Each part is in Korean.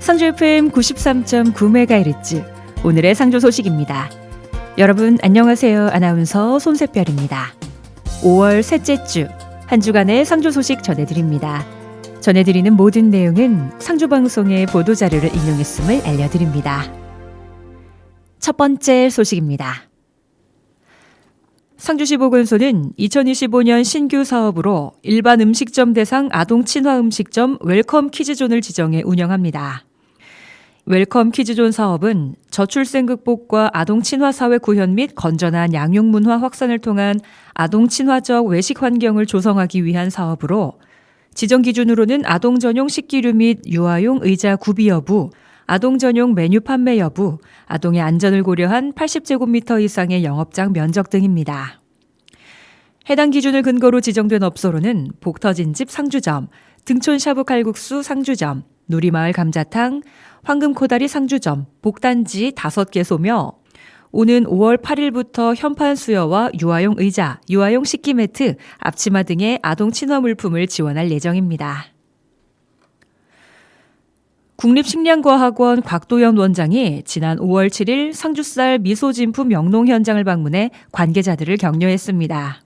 상주 FM 93.9MHz 오늘의 상주 소식입니다. 여러분 안녕하세요. 아나운서 손세별입니다. 5월 셋째 주 한 주간의 상주 소식 전해드립니다. 전해드리는 모든 내용은 상주방송의 보도자료를 인용했음을 알려드립니다. 첫 번째 소식입니다. 상주시 보건소는 2025년 신규 사업으로 일반 음식점 대상 아동 친화 음식점 웰컴 키즈존을 지정해 운영합니다. 웰컴 키즈존 사업은 저출생 극복과 아동 친화 사회 구현 및 건전한 양육 문화 확산을 통한 아동 친화적 외식 환경을 조성하기 위한 사업으로 지정 기준으로는 아동 전용 식기류 및 유아용 의자 구비 여부, 아동 전용 메뉴 판매 여부, 아동의 안전을 고려한 80제곱미터 이상의 영업장 면적 등입니다. 해당 기준을 근거로 지정된 업소로는 복터진집 상주점, 등촌 샤브 칼국수 상주점, 누리마을 감자탕, 황금코다리 상주점, 복단지 5개소며 오는 5월 8일부터 현판 수여와 유아용 의자, 유아용 식기 매트, 앞치마 등의 아동 친화 물품을 지원할 예정입니다. 국립식량과학원 곽도연 원장이 지난 5월 7일 상주쌀 미소진품 영농 현장을 방문해 관계자들을 격려했습니다.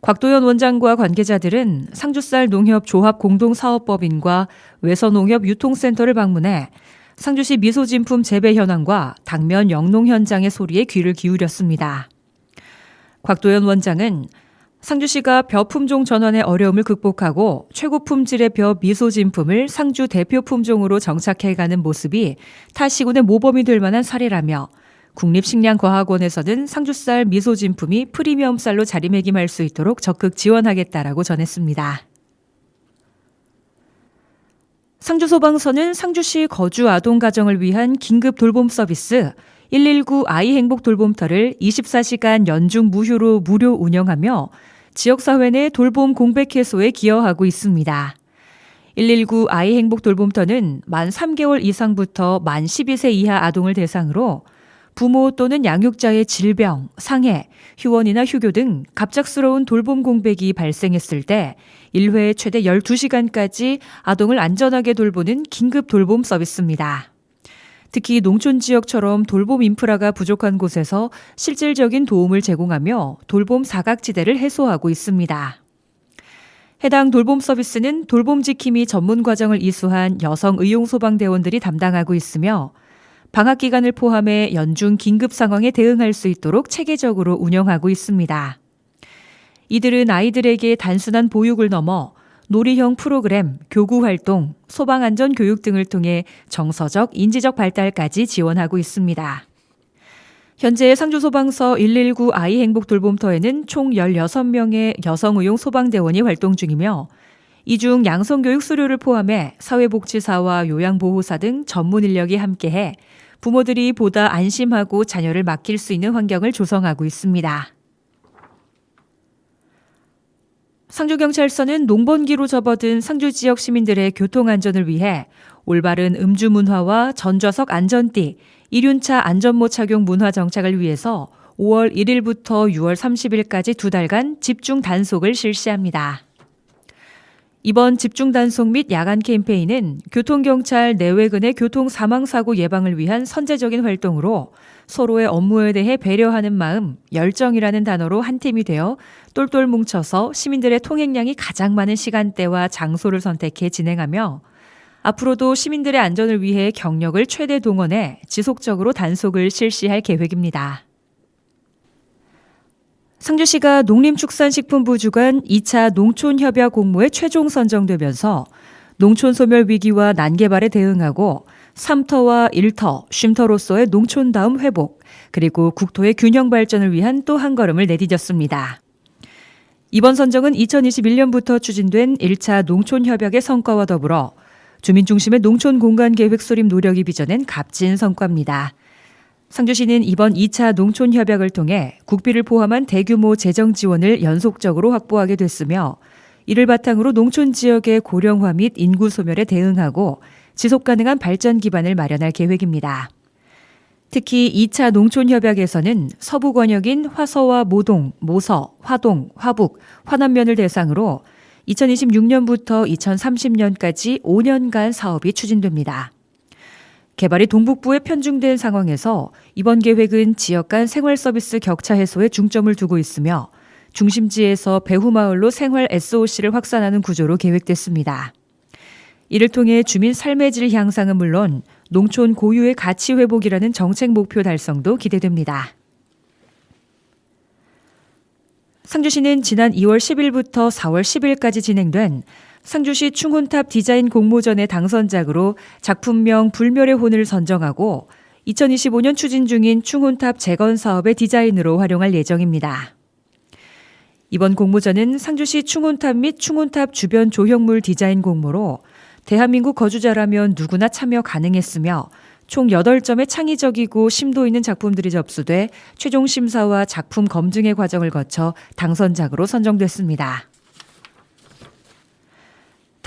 곽도연 원장과 관계자들은 상주쌀 농협 조합 공동사업법인과 외서농협 유통센터를 방문해 상주시 미소진품 재배 현황과 당면 영농 현장의 소리에 귀를 기울였습니다. 곽도연 원장은 상주시가 벼 품종 전환의 어려움을 극복하고 최고 품질의 벼 미소진품을 상주 대표 품종으로 정착해가는 모습이 타 시군의 모범이 될 만한 사례라며 국립식량과학원에서는 상주쌀 미소진품이 프리미엄 쌀로 자리매김할 수 있도록 적극 지원하겠다라고 전했습니다. 상주소방서는 상주시 거주 아동 가정을 위한 긴급 돌봄 서비스 119 아이 행복 돌봄터를 24시간 연중 무휴로 무료 운영하며 지역사회 내 돌봄 공백 해소에 기여하고 있습니다. 119 아이 행복 돌봄터는 만 3개월 이상부터 만 12세 이하 아동을 대상으로 부모 또는 양육자의 질병, 상해, 휴원이나 휴교 등 갑작스러운 돌봄 공백이 발생했을 때 1회에 최대 12시간까지 아동을 안전하게 돌보는 긴급 돌봄 서비스입니다. 특히 농촌 지역처럼 돌봄 인프라가 부족한 곳에서 실질적인 도움을 제공하며 돌봄 사각지대를 해소하고 있습니다. 해당 돌봄 서비스는 돌봄 지킴이 전문 과정을 이수한 여성 의용소방대원들이 담당하고 있으며 방학 기간을 포함해 연중 긴급 상황에 대응할 수 있도록 체계적으로 운영하고 있습니다. 이들은 아이들에게 단순한 보육을 넘어 놀이형 프로그램, 교구활동, 소방안전 교육 등을 통해 정서적, 인지적 발달까지 지원하고 있습니다. 현재 상주소방서 119 아이 행복 돌봄터에는 총 16명의 여성의용 소방대원이 활동 중이며 이 중 양성교육 수료를 포함해 사회복지사와 요양보호사 등 전문 인력이 함께해 부모들이 보다 안심하고 자녀를 맡길 수 있는 환경을 조성하고 있습니다. 상주경찰서는 농번기로 접어든 상주 지역 시민들의 교통안전을 위해 올바른 음주 문화와 전좌석 안전띠, 이륜차 안전모 착용 문화 정착을 위해서 5월 1일부터 6월 30일까지 2달간 집중 단속을 실시합니다. 이번 집중 단속 및 야간 캠페인은 교통경찰 내외근의 교통사망사고 예방을 위한 선제적인 활동으로 서로의 업무에 대해 배려하는 마음, 열정이라는 단어로 한 팀이 되어 똘똘 뭉쳐서 시민들의 통행량이 가장 많은 시간대와 장소를 선택해 진행하며 앞으로도 시민들의 안전을 위해 경력을 최대 동원해 지속적으로 단속을 실시할 계획입니다. 상주시가 농림축산식품부 주관 2차 농촌협약 공모에 최종 선정되면서 농촌 소멸 위기와 난개발에 대응하고 3터와 1터, 쉼터로서의 농촌다움 회복, 그리고 국토의 균형 발전을 위한 또 한 걸음을 내디뎠습니다. 이번 선정은 2021년부터 추진된 1차 농촌협약의 성과와 더불어 주민 중심의 농촌 공간 계획 수립 노력이 빚어낸 값진 성과입니다. 상주시는 이번 2차 농촌협약을 통해 국비를 포함한 대규모 재정 지원을 연속적으로 확보하게 됐으며 이를 바탕으로 농촌 지역의 고령화 및 인구 소멸에 대응하고 지속 가능한 발전 기반을 마련할 계획입니다. 특히 2차 농촌협약에서는 서부 권역인 화서와 모동, 모서, 화동, 화북, 화남면을 대상으로 2026년부터 2030년까지 5년간 사업이 추진됩니다. 개발이 동북부에 편중된 상황에서 이번 계획은 지역 간 생활 서비스 격차 해소에 중점을 두고 있으며 중심지에서 배후마을로 생활 SOC를 확산하는 구조로 계획됐습니다. 이를 통해 주민 삶의 질 향상은 물론 농촌 고유의 가치 회복이라는 정책 목표 달성도 기대됩니다. 상주시는 지난 2월 10일부터 4월 10일까지 진행된 상주시 충혼탑 디자인 공모전의 당선작으로 작품명 불멸의 혼을 선정하고 2025년 추진 중인 충혼탑 재건 사업의 디자인으로 활용할 예정입니다. 이번 공모전은 상주시 충혼탑 및 충혼탑 주변 조형물 디자인 공모로 대한민국 거주자라면 누구나 참여 가능했으며 총 8점의 창의적이고 심도 있는 작품들이 접수돼 최종 심사와 작품 검증의 과정을 거쳐 당선작으로 선정됐습니다.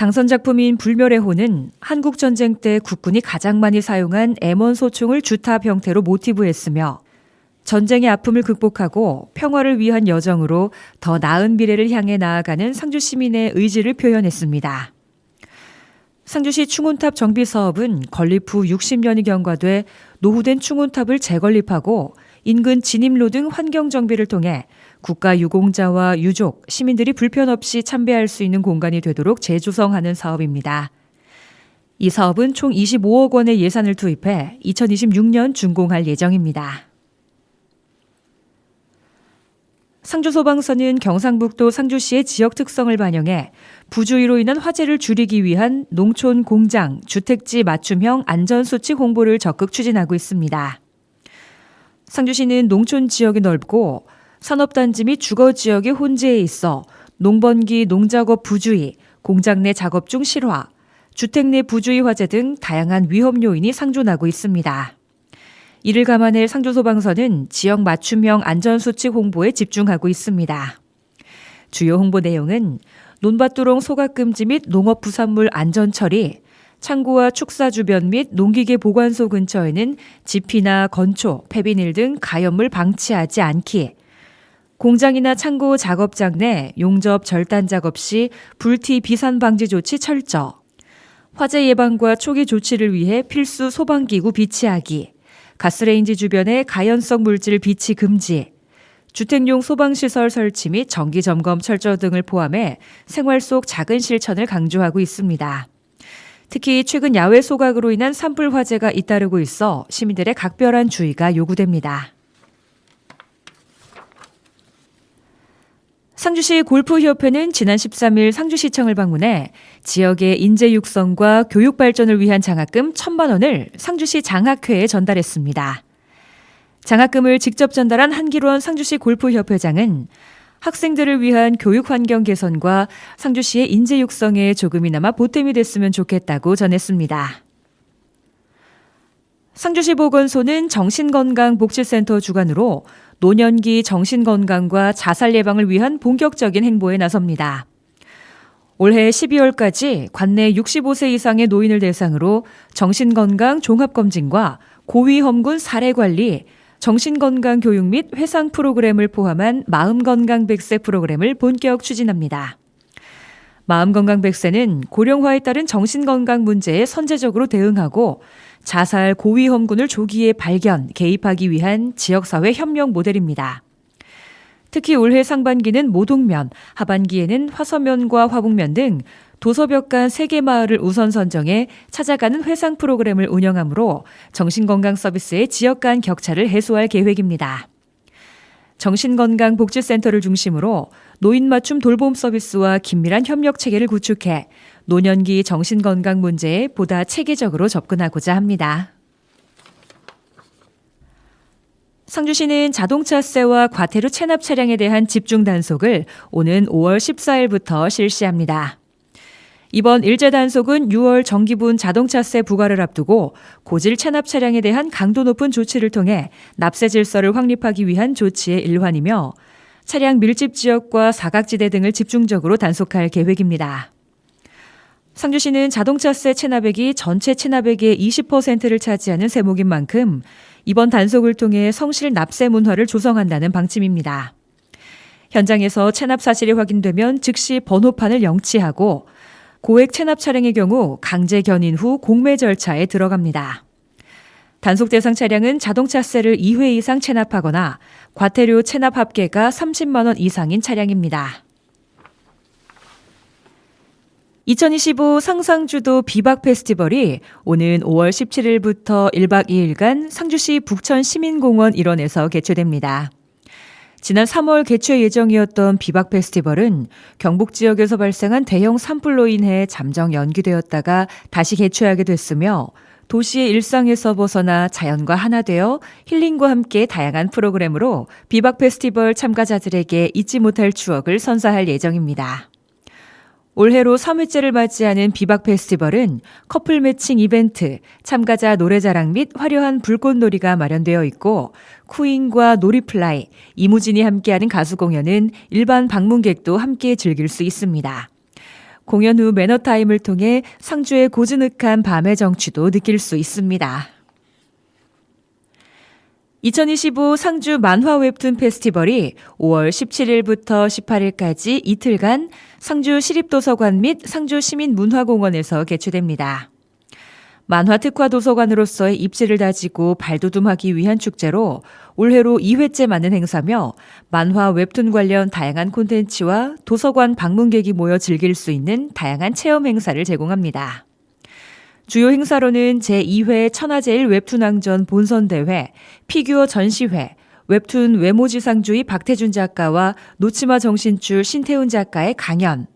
당선 작품인 불멸의 혼은 한국전쟁 때 국군이 가장 많이 사용한 M1 소총을 주탑 형태로 모티브했으며 전쟁의 아픔을 극복하고 평화를 위한 여정으로 더 나은 미래를 향해 나아가는 상주 시민의 의지를 표현했습니다. 상주시 충혼탑 정비 사업은 건립 후 60년이 경과돼 노후된 충혼탑을 재건립하고 인근 진입로 등 환경 정비를 통해 국가 유공자와 유족, 시민들이 불편 없이 참배할 수 있는 공간이 되도록 재조성하는 사업입니다. 이 사업은 총 25억 원의 예산을 투입해 2026년 준공할 예정입니다. 상주소방서는 경상북도 상주시의 지역 특성을 반영해 부주의로 인한 화재를 줄이기 위한 농촌 공장, 주택지 맞춤형 안전수칙 홍보를 적극 추진하고 있습니다. 상주시는 농촌 지역이 넓고 산업단지 및 주거지역이 혼재해 있어 농번기 농작업 부주의, 공장 내 작업 중 실화, 주택 내 부주의 화재 등 다양한 위험 요인이 상존하고 있습니다. 이를 감안해 상주소방서는 지역 맞춤형 안전수칙 홍보에 집중하고 있습니다. 주요 홍보 내용은 논밭두렁 소각금지 및 농업부산물 안전처리, 창고와 축사 주변 및 농기계 보관소 근처에는 지피나 건초, 폐비닐 등 가연물 방치하지 않기, 공장이나 창고 작업장 내 용접 절단 작업 시 불티 비산 방지 조치 철저, 화재 예방과 초기 조치를 위해 필수 소방기구 비치하기, 가스레인지 주변에 가연성 물질 비치 금지, 주택용 소방시설 설치 및 정기점검 철저 등을 포함해 생활 속 작은 실천을 강조하고 있습니다. 특히 최근 야외 소각으로 인한 산불 화재가 잇따르고 있어 시민들의 각별한 주의가 요구됩니다. 상주시 골프협회는 지난 13일 상주시청을 방문해 지역의 인재 육성과 교육 발전을 위한 장학금 1,000만 원을 상주시 장학회에 전달했습니다. 장학금을 직접 전달한 한기론 상주시 골프협회장은 학생들을 위한 교육 환경 개선과 상주시의 인재 육성에 조금이나마 보탬이 됐으면 좋겠다고 전했습니다. 상주시 보건소는 정신건강복지센터 주관으로 노년기 정신건강과 자살 예방을 위한 본격적인 행보에 나섭니다. 올해 12월까지 관내 65세 이상의 노인을 대상으로 정신건강 종합검진과 고위험군 사례관리, 정신건강 교육 및 회상 프로그램을 포함한 마음건강 100세 프로그램을 본격 추진합니다. 마음건강 100세는 고령화에 따른 정신건강 문제에 선제적으로 대응하고 자살 고위험군을 조기에 발견, 개입하기 위한 지역사회 협력 모델입니다. 특히 올해 상반기는 모동면, 하반기에는 화서면과 화북면 등 도서벽 간 3개 마을을 우선 선정해 찾아가는 회상 프로그램을 운영하므로 정신건강 서비스의 지역 간 격차를 해소할 계획입니다. 정신건강복지센터를 중심으로 노인 맞춤 돌봄 서비스와 긴밀한 협력 체계를 구축해 노년기 정신건강 문제에 보다 체계적으로 접근하고자 합니다. 상주시는 자동차세와 과태료 체납 차량에 대한 집중 단속을 오는 5월 14일부터 실시합니다. 이번 일제 단속은 6월 정기분 자동차세 부과를 앞두고 고질 체납 차량에 대한 강도 높은 조치를 통해 납세 질서를 확립하기 위한 조치의 일환이며 차량 밀집 지역과 사각지대 등을 집중적으로 단속할 계획입니다. 상주시는 자동차세 체납액이 전체 체납액의 20%를 차지하는 세목인 만큼 이번 단속을 통해 성실 납세 문화를 조성한다는 방침입니다. 현장에서 체납 사실이 확인되면 즉시 번호판을 영치하고 고액 체납 차량의 경우 강제 견인 후 공매 절차에 들어갑니다. 단속 대상 차량은 자동차세를 2회 이상 체납하거나 과태료 체납 합계가 30만 원 이상인 차량입니다. 2025 상상주도 비박 페스티벌이 오는 5월 17일부터 1박 2일간 상주시 북천시민공원 일원에서 개최됩니다. 지난 3월 개최 예정이었던 비박 페스티벌은 경북 지역에서 발생한 대형 산불로 인해 잠정 연기되었다가 다시 개최하게 됐으며 도시의 일상에서 벗어나 자연과 하나 되어 힐링과 함께 다양한 프로그램으로 비박 페스티벌 참가자들에게 잊지 못할 추억을 선사할 예정입니다. 올해로 3회째를 맞이하는 비박 페스티벌은 커플 매칭 이벤트, 참가자 노래자랑 및 화려한 불꽃놀이가 마련되어 있고 쿠잉과 놀이플라이, 이무진이 함께하는 가수 공연은 일반 방문객도 함께 즐길 수 있습니다. 공연 후 매너타임을 통해 상주의 고즈넉한 밤의 정취도 느낄 수 있습니다. 2025 상주 만화 웹툰 페스티벌이 5월 17일부터 18일까지 이틀간 상주 시립도서관 및 상주 시민문화공원에서 개최됩니다. 만화 특화 도서관으로서의 입지를 다지고 발돋움하기 위한 축제로 올해로 2회째 맞는 행사며 만화 웹툰 관련 다양한 콘텐츠와 도서관 방문객이 모여 즐길 수 있는 다양한 체험 행사를 제공합니다. 주요 행사로는 제2회 천하제일 웹툰왕전 본선대회, 피규어 전시회, 웹툰 외모지상주의 박태준 작가와 노치마 정신줄 신태훈 작가의 강연,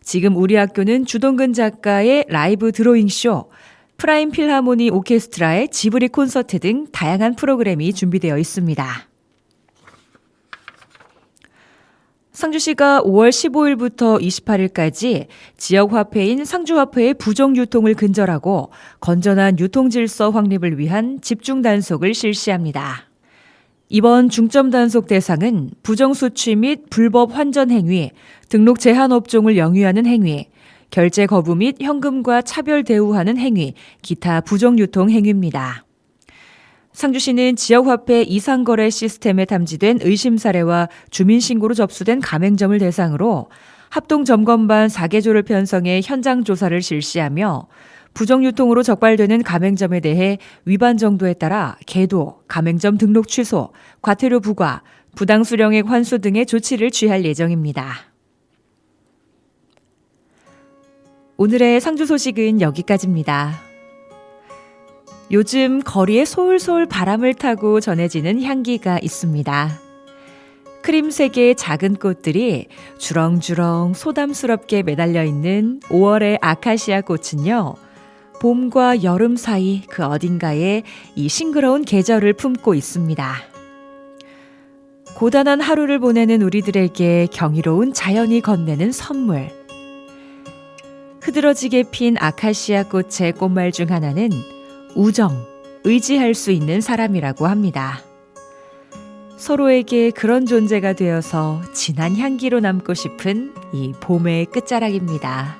지금 우리 학교는 주동근 작가의 라이브 드로잉쇼, 프라임 필하모니 오케스트라의 지브리 콘서트 등 다양한 프로그램이 준비되어 있습니다. 상주시가 5월 15일부터 28일까지 지역화폐인 상주화폐의 부정유통을 근절하고 건전한 유통질서 확립을 위한 집중 단속을 실시합니다. 이번 중점 단속 대상은 부정수취 및 불법 환전 행위, 등록 제한 업종을 영위하는 행위, 결제 거부 및 현금과 차별 대우하는 행위, 기타 부정유통 행위입니다. 상주시는 지역화폐 이상거래 시스템에 탐지된 의심 사례와 주민신고로 접수된 가맹점을 대상으로 합동점검반 4개조를 편성해 현장 조사를 실시하며 부정유통으로 적발되는 가맹점에 대해 위반 정도에 따라 계도, 가맹점 등록 취소, 과태료 부과, 부당수령액 환수 등의 조치를 취할 예정입니다. 오늘의 상주 소식은 여기까지입니다. 요즘 거리에 솔솔 바람을 타고 전해지는 향기가 있습니다. 크림색의 작은 꽃들이 주렁주렁 소담스럽게 매달려 있는 5월의 아카시아 꽃은요, 봄과 여름 사이 그 어딘가에 이 싱그러운 계절을 품고 있습니다. 고단한 하루를 보내는 우리들에게 경이로운 자연이 건네는 선물. 흐드러지게 핀 아카시아 꽃의 꽃말 중 하나는 우정, 의지할 수 있는 사람이라고 합니다. 서로에게 그런 존재가 되어서 진한 향기로 남고 싶은 이 봄의 끝자락입니다.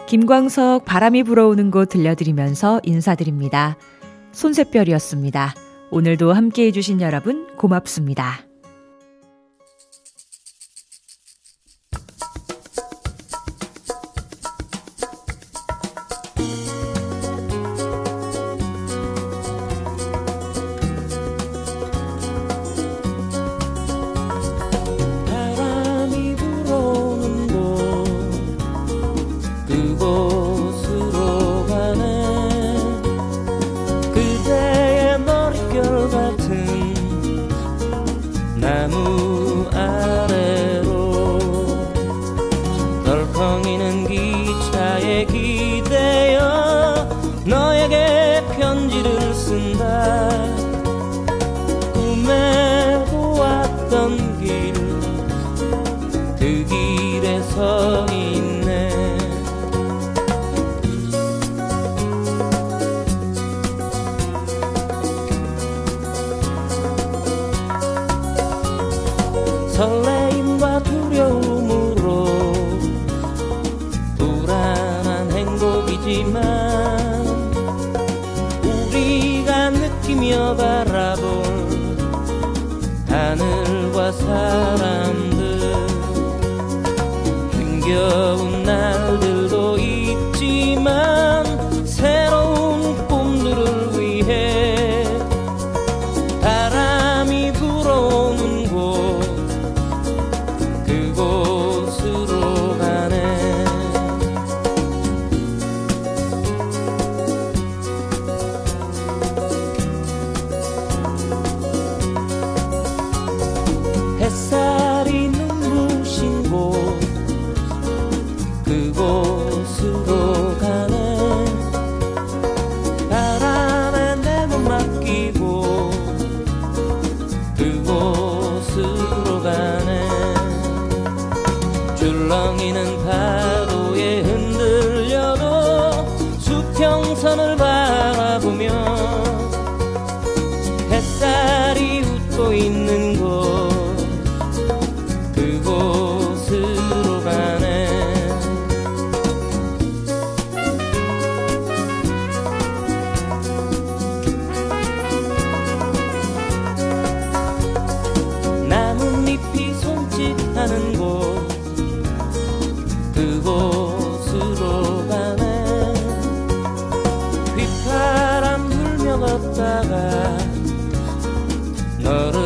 김광석 바람이 불어오는 곳 들려드리면서 인사드립니다. 손샛별이었습니다. 오늘도 함께해 주신 여러분 고맙습니다. 그곳으로 가네. 그대의 머릿결 같은 나무 아래로 덜컹이는 기차에 기대어 너에게 편지를 쓴다. 꿈에 보았던 길, 그 길에 서 있네. 설레임과 두려움으로 불안한 행복이지만 우리가 느끼며 바라볼 하늘과 사람들, 힘겨운 날들도 있지만 또 있는 곳 그곳으로 가네. 나뭇잎이 손짓하는 곳 그곳으로 가네. 휘파람 불며 걷다가 너를